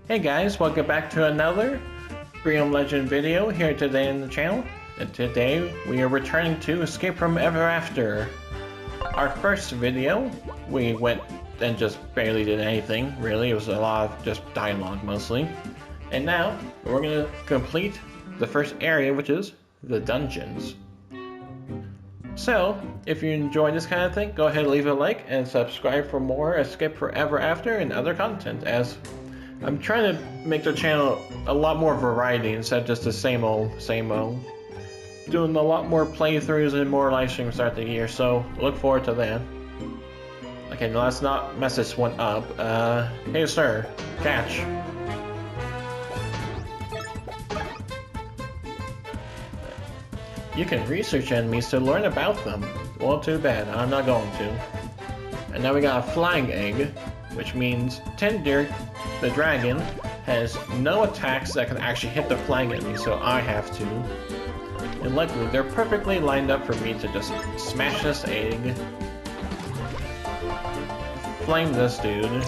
Hey guys, welcome back to another Realm Legend video here today in the channel. And today we are returning to Escape from Ever After. Our first video, we went and just barely did anything, really. It was a lot of just dialogue mostly. And now, we're going to complete the first area, which is the dungeons. So, if you enjoy this kind of thing, go ahead and leave a like and subscribe for more Escape from Ever After and other content, as I'm trying to make the channel a lot more variety instead of just the same old. Doing a lot more playthroughs and more live streams throughout the year, so look forward to that. Okay, let's not mess this one up. Hey sir, catch. You can research enemies to learn about them. Well, too bad, I'm not going to. And now we got a flying egg, which means Tinder, the dragon, has no attacks that can actually hit the flying enemy, so I have to. And luckily, they're perfectly lined up for me to just smash this egg, flame this dude,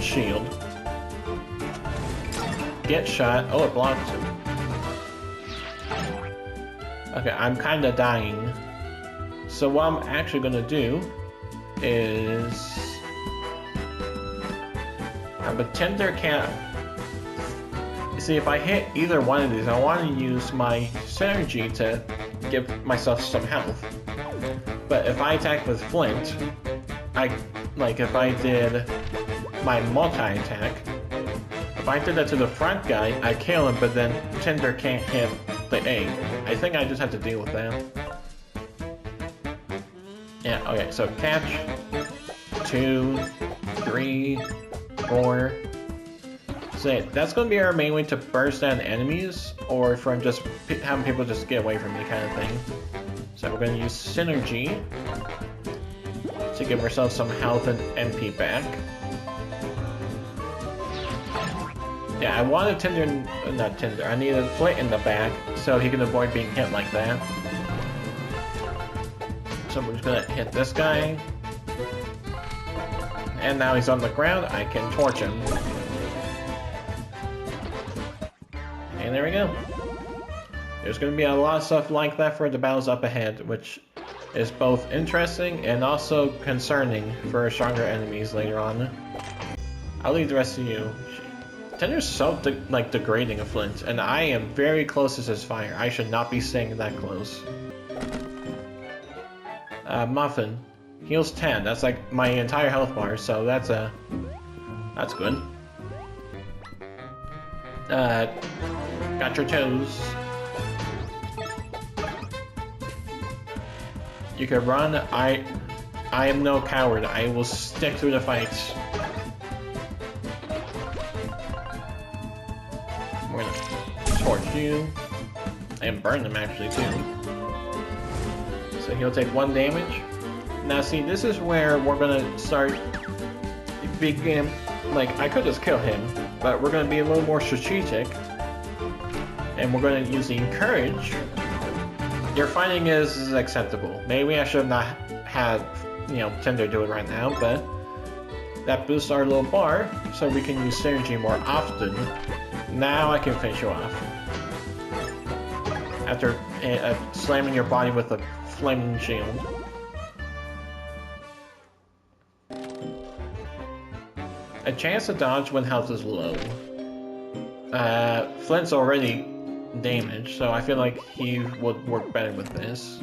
shield, get shot. Oh, it blocked. Okay, I'm kind of dying. So what I'm actually gonna do is a Tinder can't. You see, if I hit either one of these, I want to use my synergy to give myself some health. But if I attack with Flint, if I did my multi-attack, if I did that to the front guy, I kill him, but then Tinder can't hit the egg. I think I just have to deal with that. Yeah, okay, so catch, 2, 3, 4. So that's going to be our main way to burst down enemies, or from just having people just get away from me kind of thing. So we're going to use synergy to give ourselves some health and MP back. Yeah, I wanted I needed Flint in the back so he can avoid being hit like that. So we're just going to hit this guy. And now he's on the ground, I can torch him. And there we go. There's going to be a lot of stuff like that for the battles up ahead, which is both interesting and also concerning for stronger enemies later on. I'll leave the rest of you. Tinder's so degrading a Flint, and I am very close to his fire. I should not be staying that close. Muffin. Heals 10. That's like my entire health bar, so that's good. Got your toes. You can run. I am no coward. I will stick through the fight. We're gonna torch you and burn them actually too. So he'll take 1 damage. Now see, this is where we're gonna start begin. I could just kill him, but we're gonna be a little more strategic, and we're gonna use the encourage. Your finding is acceptable. Maybe I should have not had, Tinder do it right now, but that boosts our little bar, so we can use synergy more often. Now I can finish you off after slamming your body with a flaming shield. A chance to dodge when health is low. Flint's already damaged, so I feel like he would work better with this.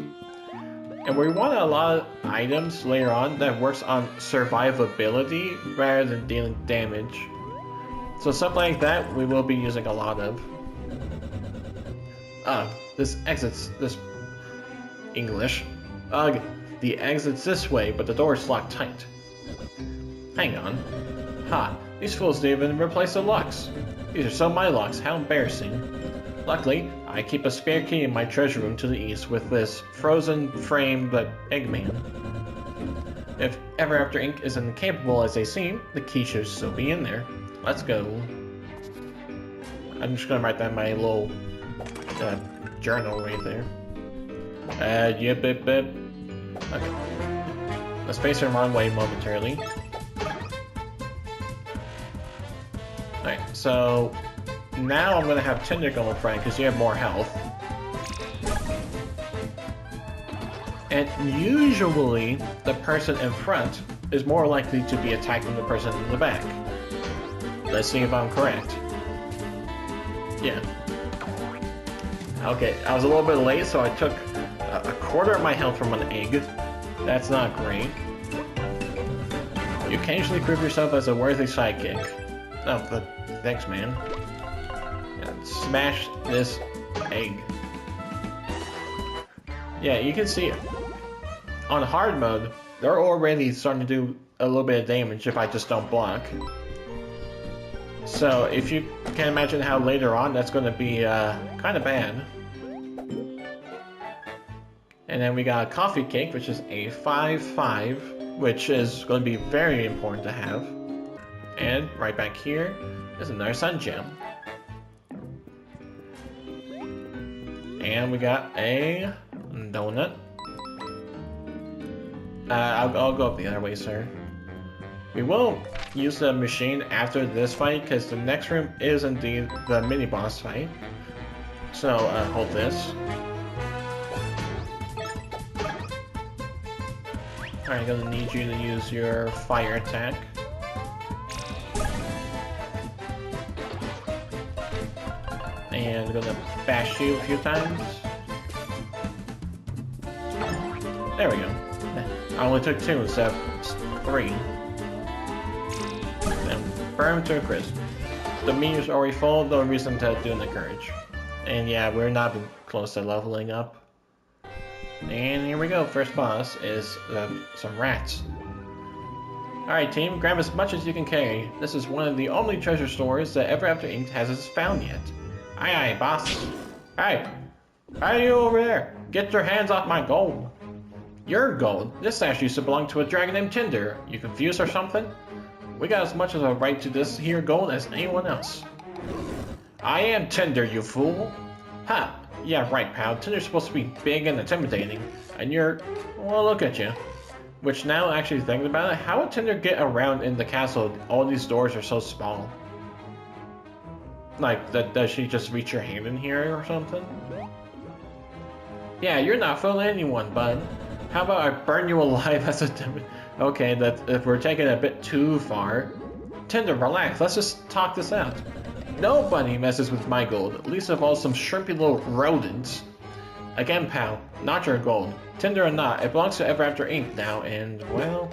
And we want a lot of items later on that works on survivability rather than dealing damage. So stuff like that we will be using a lot of. This exits this English. Ugh, the exit's this way, but the door is locked tight. Hang on. Ha, these fools didn't even replace the locks. These are so my locks, how embarrassing. Luckily, I keep a spare key in my treasure room to the east with this frozen frame but Eggman. If Ever After Inc. isn't capable as they seem, the key should still be in there. Let's go. I'm just gonna write that in my little journal right there. Yep. Okay. Let's face the wrong way momentarily. Alright, so now I'm gonna have Tinder go in front because you have more health. And usually, the person in front is more likely to be attacking the person in the back. Let's see if I'm correct. Yeah. Okay, I was a little bit late, so I took a quarter of my health from an egg. That's not great. You occasionally prove yourself as a worthy sidekick. Oh, but thanks, man. And smash this egg. Yeah, you can see on hard mode, they're already starting to do a little bit of damage if I just don't block. So if you can imagine how later on that's going to be kind of bad. And then we got a coffee cake, which is a 5/5, which is going to be very important to have. And right back here is another sun gem. And we got a donut. I'll go up the other way, sir. We will use the machine after this fight, because the next room is indeed the mini-boss fight. So, hold this. Alright, I'm gonna need you to use your fire attack. And I'm gonna bash you a few times. There we go. I only took 2 instead of 3. And burn to a crisp. The meter's already full, no reason to do an encourage. And yeah, we're not close to leveling up. And here we go, first boss is some rats. Alright team, grab as much as you can carry. This is one of the only treasure stores that Ever After Inc. hasn't found yet. Aye aye, boss. Hey, are you over there? Get your hands off my gold. Your gold? This sash used to belong to a dragon named Tinder. You confused or something? We got as much as a right to this here gold as anyone else. I am Tinder, you fool. Ha! Yeah, right, pal. Tinder's supposed to be big and intimidating, and you're... well, look at you. Which now, actually thinking about it, how would Tinder get around in the castle? All these doors are so small. Like, does she just reach her hand in here or something? Yeah, you're not fooling anyone, bud. How about I burn you alive as a... okay, that if we're taking it a bit too far. Tinder, relax. Let's just talk this out. Nobody messes with my gold, least of all some shrimpy little rodents. Again, pal, not your gold. Tinder or not, it belongs to Ever After Inc. now, and, well,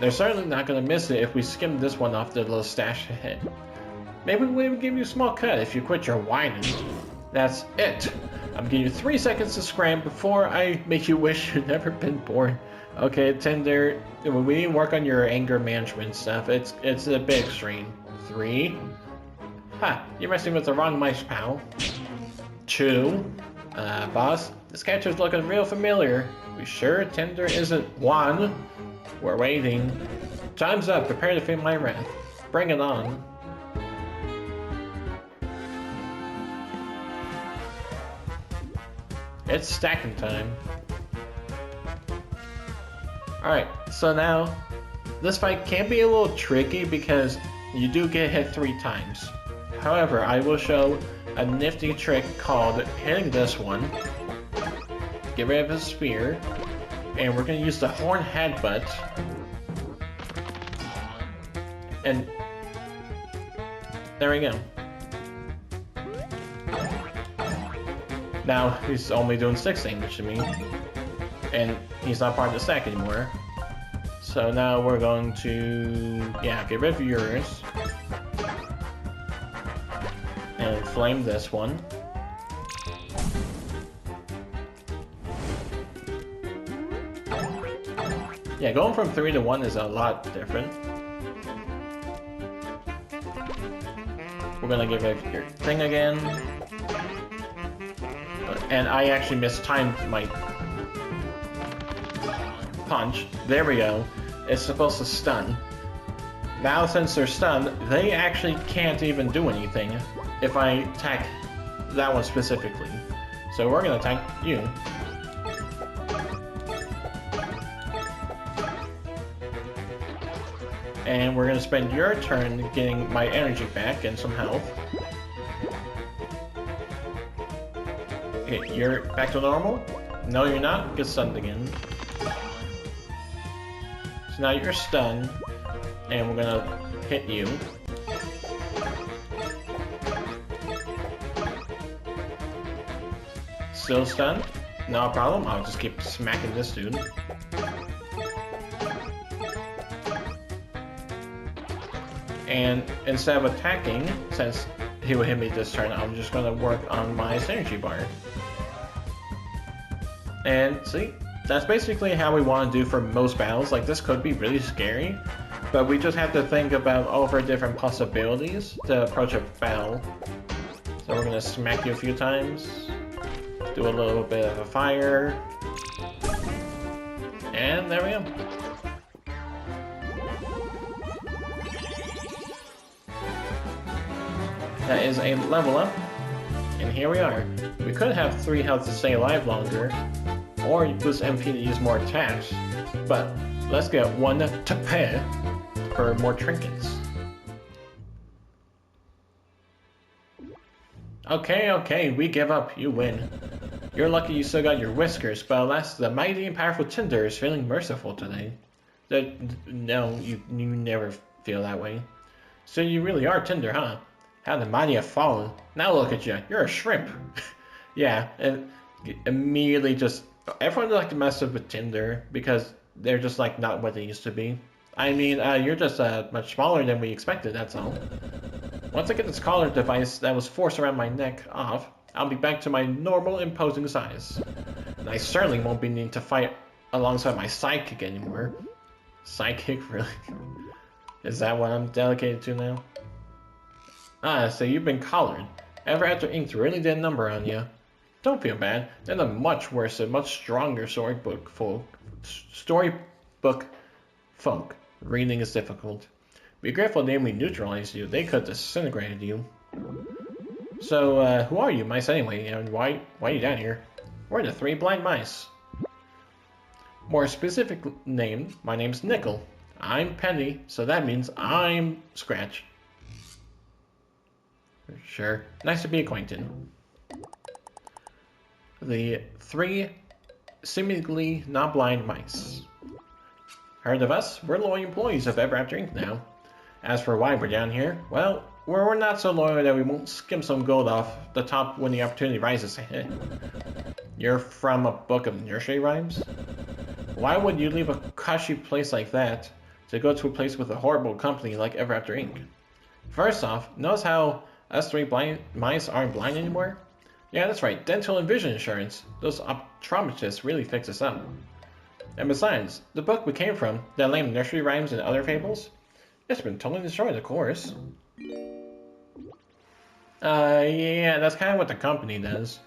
they're certainly not gonna miss it if we skim this one off their little stash ahead. Maybe we'll give you a small cut if you quit your whining. That's it. I'm giving you 3 seconds to scram before I make you wish you'd never been born. Okay, Tinder, we need to work on your anger management stuff. It's a bit extreme. 3. Ha! You're messing with the wrong mice, pal. 2. Boss, this character's looking real familiar. We sure Tinder isn't 1? We're waiting. Time's up. Prepare to feel my wrath. Bring it on. It's stacking time. Alright, so now, this fight can be a little tricky because you do get hit 3 times. However, I will show a nifty trick called hitting this one, get rid of his spear, and we're going to use the horn headbutt, and there we go. Now he's only doing 6 damage to me, and he's not part of the stack anymore. So now we're going to, yeah, get rid of yours. And flame this one. Yeah, going from 3 to 1 is a lot different. We're gonna give it your thing again. And I actually mistimed my punch. There we go. It's supposed to stun. Now since they're stunned, they actually can't even do anything if I attack that one specifically. So we're gonna attack you. And we're gonna spend your turn getting my energy back and some health. Okay, you're back to normal? No, you're not. Get stunned again. So now you're stunned, and we're gonna hit you. Still stunned? No problem. I'll just keep smacking this dude. And instead of attacking, since he would hit me this turn, I'm just gonna work on my synergy bar. And see, that's basically how we want to do for most battles. Like, this could be really scary, but we just have to think about all of our different possibilities to approach a battle. So we're gonna smack you a few times, do a little bit of a fire, and there we go. That is a level up, and here we are. We could have 3 health to stay alive longer, or boost MP to use more attacks, but let's get 1 to pay for more trinkets. Okay, we give up. You win. You're lucky you still got your whiskers, but alas, the mighty and powerful Tinder is feeling merciful today. No, you never feel that way. So you really are Tinder, huh? How the mighty have fallen. Now look at you. You're a shrimp. Yeah, and immediately just... Everyone like to mess up with Tinder because they're just like not what they used to be. I mean, you're just much smaller than we expected, that's all. Once I get this collar device that was forced around my neck off, I'll be back to my normal imposing size. And I certainly won't be needing to fight alongside my sidekick anymore. Sidekick, really? Is that what I'm dedicated to now? Ah, so you've been collared. Ever After Ink really did a number on you. Don't feel bad. They're the much worse and much stronger storybook folk. Reading is difficult. Be grateful they only neutralized you. They could have disintegrated you. So, who are you mice anyway? And why are you down here? We're the 3 blind mice. More specific name, my name's Nickel. I'm Penny, so that means I'm Scratch. Sure. Nice to be acquainted. The 3 seemingly not blind mice. Heard of us? We're loyal employees of Ever After Ink now. As for why we're down here, well, we're not so loyal that we won't skim some gold off the top when the opportunity rises. You're from a book of nursery rhymes? Why would you leave a cushy place like that to go to a place with a horrible company like Ever After Ink? First off, notice how us 3 blind mice aren't blind anymore? Yeah, that's right, dental and vision insurance. Those optometrists really fix us up. And besides, the book we came from, that lame nursery rhymes and other fables, it's been totally destroyed, of course. Yeah, that's kind of what the company does.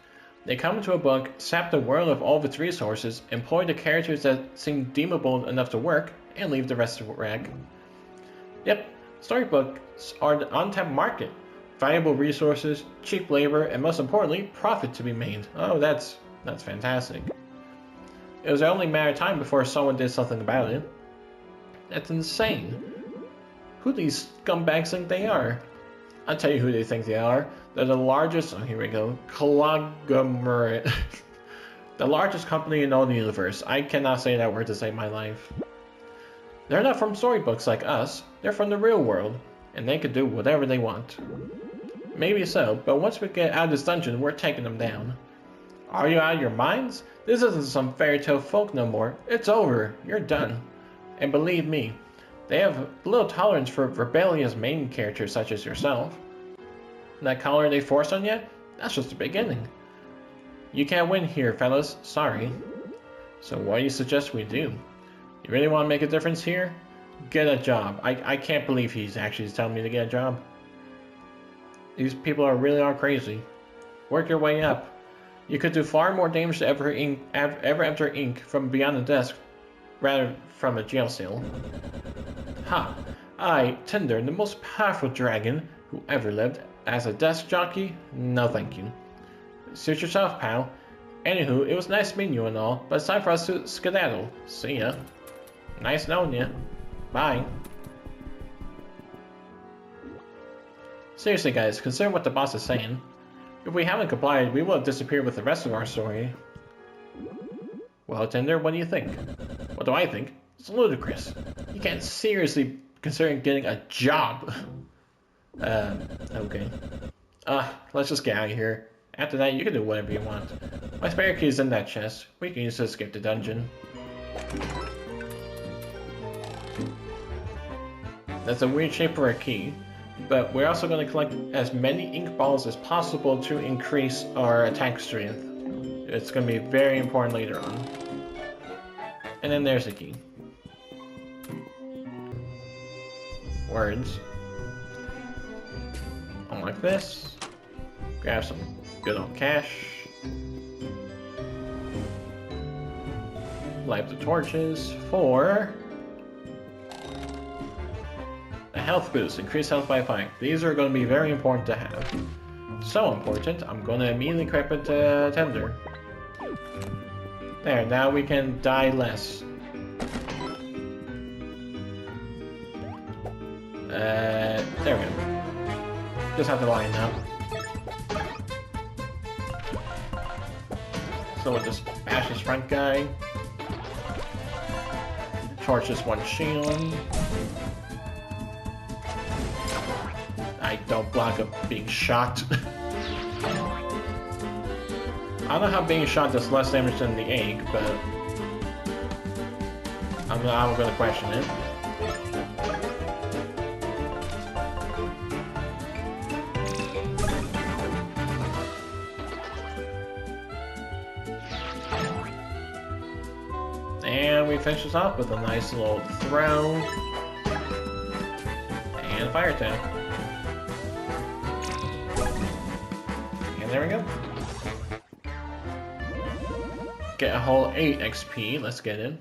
They come into a book, sap the world of all of its resources, employ the characters that seem deemable enough to work, and leave the rest to wreck. Yep, storybooks are the untapped market. Valuable resources, cheap labor, and most importantly, profit to be made. Oh, that's fantastic. It was only a matter of time before someone did something about it. That's insane. Who these scumbags think they are? I'll tell you who they think they are. They're the largest, oh here we go, conglomerate. The largest company in all the universe. I cannot say that word to save my life. They're not from storybooks like us. They're from the real world, and they can do whatever they want. Maybe so, but once we get out of this dungeon, we're taking them down. Are you out of your minds? This isn't some fairy tale folk no more. It's over. You're done. And believe me, they have little tolerance for rebellious main characters such as yourself. That collar they forced on you? That's just the beginning. You can't win here, fellas. Sorry. So what do you suggest we do? You really want to make a difference here? Get a job. I can't believe he's actually telling me to get a job. These people really are crazy. Work your way up. You could do far more damage to Ever After Ink from beyond the desk, rather from a jail cell. Ha! I, Tinder, the most powerful dragon who ever lived, as a desk jockey? No thank you. Suit yourself, pal. Anywho, it was nice meeting you and all, but it's time for us to skedaddle. See ya. Nice knowing ya. Bye. Seriously guys, consider what the boss is saying. If we haven't complied, we will have disappeared with the rest of our story. Well, Tender, what do you think? What do I think? It's ludicrous. You can't seriously consider getting a job. Okay. Let's just get out of here. After that, you can do whatever you want. My spare key is in that chest. We can use it to escape the dungeon. That's a weird shape for a key. But we're also going to collect as many ink balls as possible to increase our attack strength. It's going to be very important later on. And then there's the key. Words. Unlock this. Grab some good old cash. Light the torches for a health boost. Increase health by 5. These are going to be very important to have. So important, I'm going to immediately equip it to Tender. There, now we can die less. There we go. Just have to line up. So we'll just bash this front guy. Torch this one shield. I don't block up being shot. I don't know how being shot does less damage than the egg, but I'm gonna question it. And we finish this off with a nice little throw and a fire attack. And there we go. Get a whole 8 XP. Let's get in.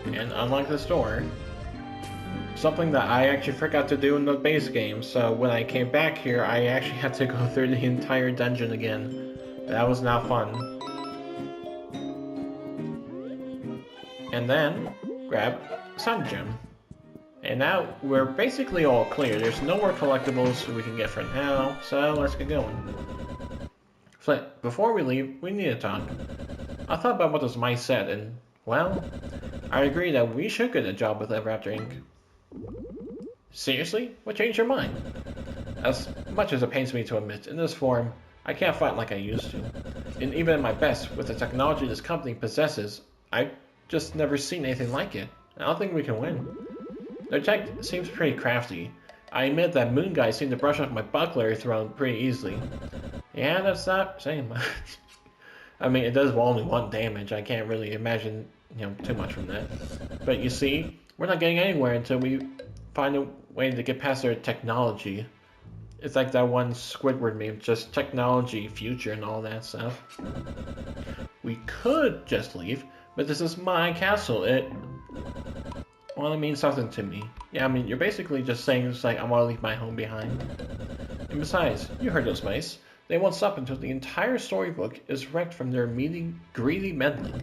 And unlock this door. Something that I actually forgot to do in the base game, so when I came back here, I actually had to go through the entire dungeon again. That was not fun. And then, grab Sun Gem. And now, we're basically all clear. There's no more collectibles we can get for now, so let's get going. Flint, before we leave, we need to talk. I thought about what those mice said, and, well, I agree that we should get a job with Raptor Inc. Seriously? What changed your mind? As much as it pains me to admit, in this form, I can't fight like I used to. And even at my best, with the technology this company possesses, I've just never seen anything like it. I don't think we can win. Their tech seems pretty crafty. I admit that Moon Guy seemed to brush off my buckler thrown pretty easily. Yeah, that's not saying much. I mean, it does only 1 damage. I can't really imagine, too much from that. But you see, we're not getting anywhere until we find a way to get past their technology. It's like that one Squidward meme, just technology, future, and all that stuff. We could just leave, but this is my castle. It means something to me. Yeah, I mean, you're basically just saying it's like, I want to leave my home behind. And besides, you heard those mice. They won't stop until the entire storybook is wrecked from their greedy meddling.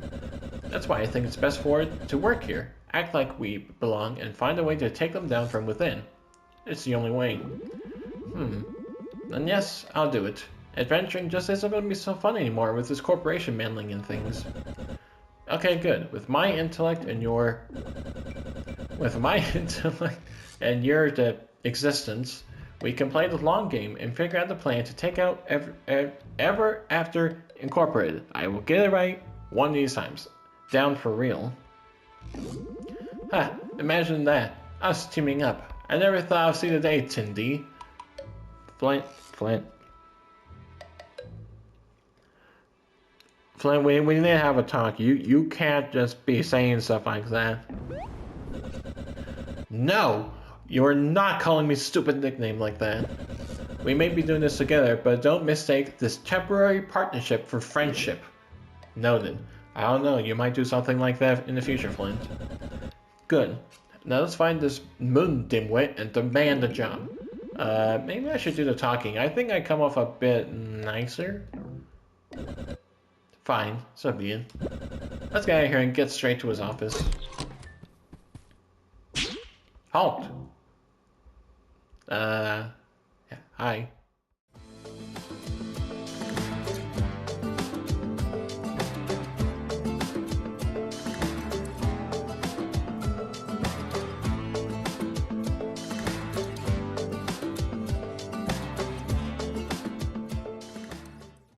That's why I think it's best for it to work here, act like we belong, and find a way to take them down from within. It's the only way. And yes, I'll do it. Adventuring just isn't going to be so fun anymore with this corporation meddling in things. Okay, good. With my intellect and your existence, we can play the long game and figure out the plan to take out Ever After Incorporated. I will get it right one of these times. Down for real. Imagine that. Us teaming up. I never thought I'd see the day, Tindy. Flint, we need to have a talk. You can't just be saying stuff like that. No! You're not calling me stupid nickname like that. We may be doing this together, but don't mistake this temporary partnership for friendship. Noted. I don't know, you might do something like that in the future, Flint. Good. Now let's find this moon dimwit and demand a job. Maybe I should do the talking. I think I come off a bit nicer. Fine, so be it. Let's get out of here and get straight to his office. Halt. Yeah, hi.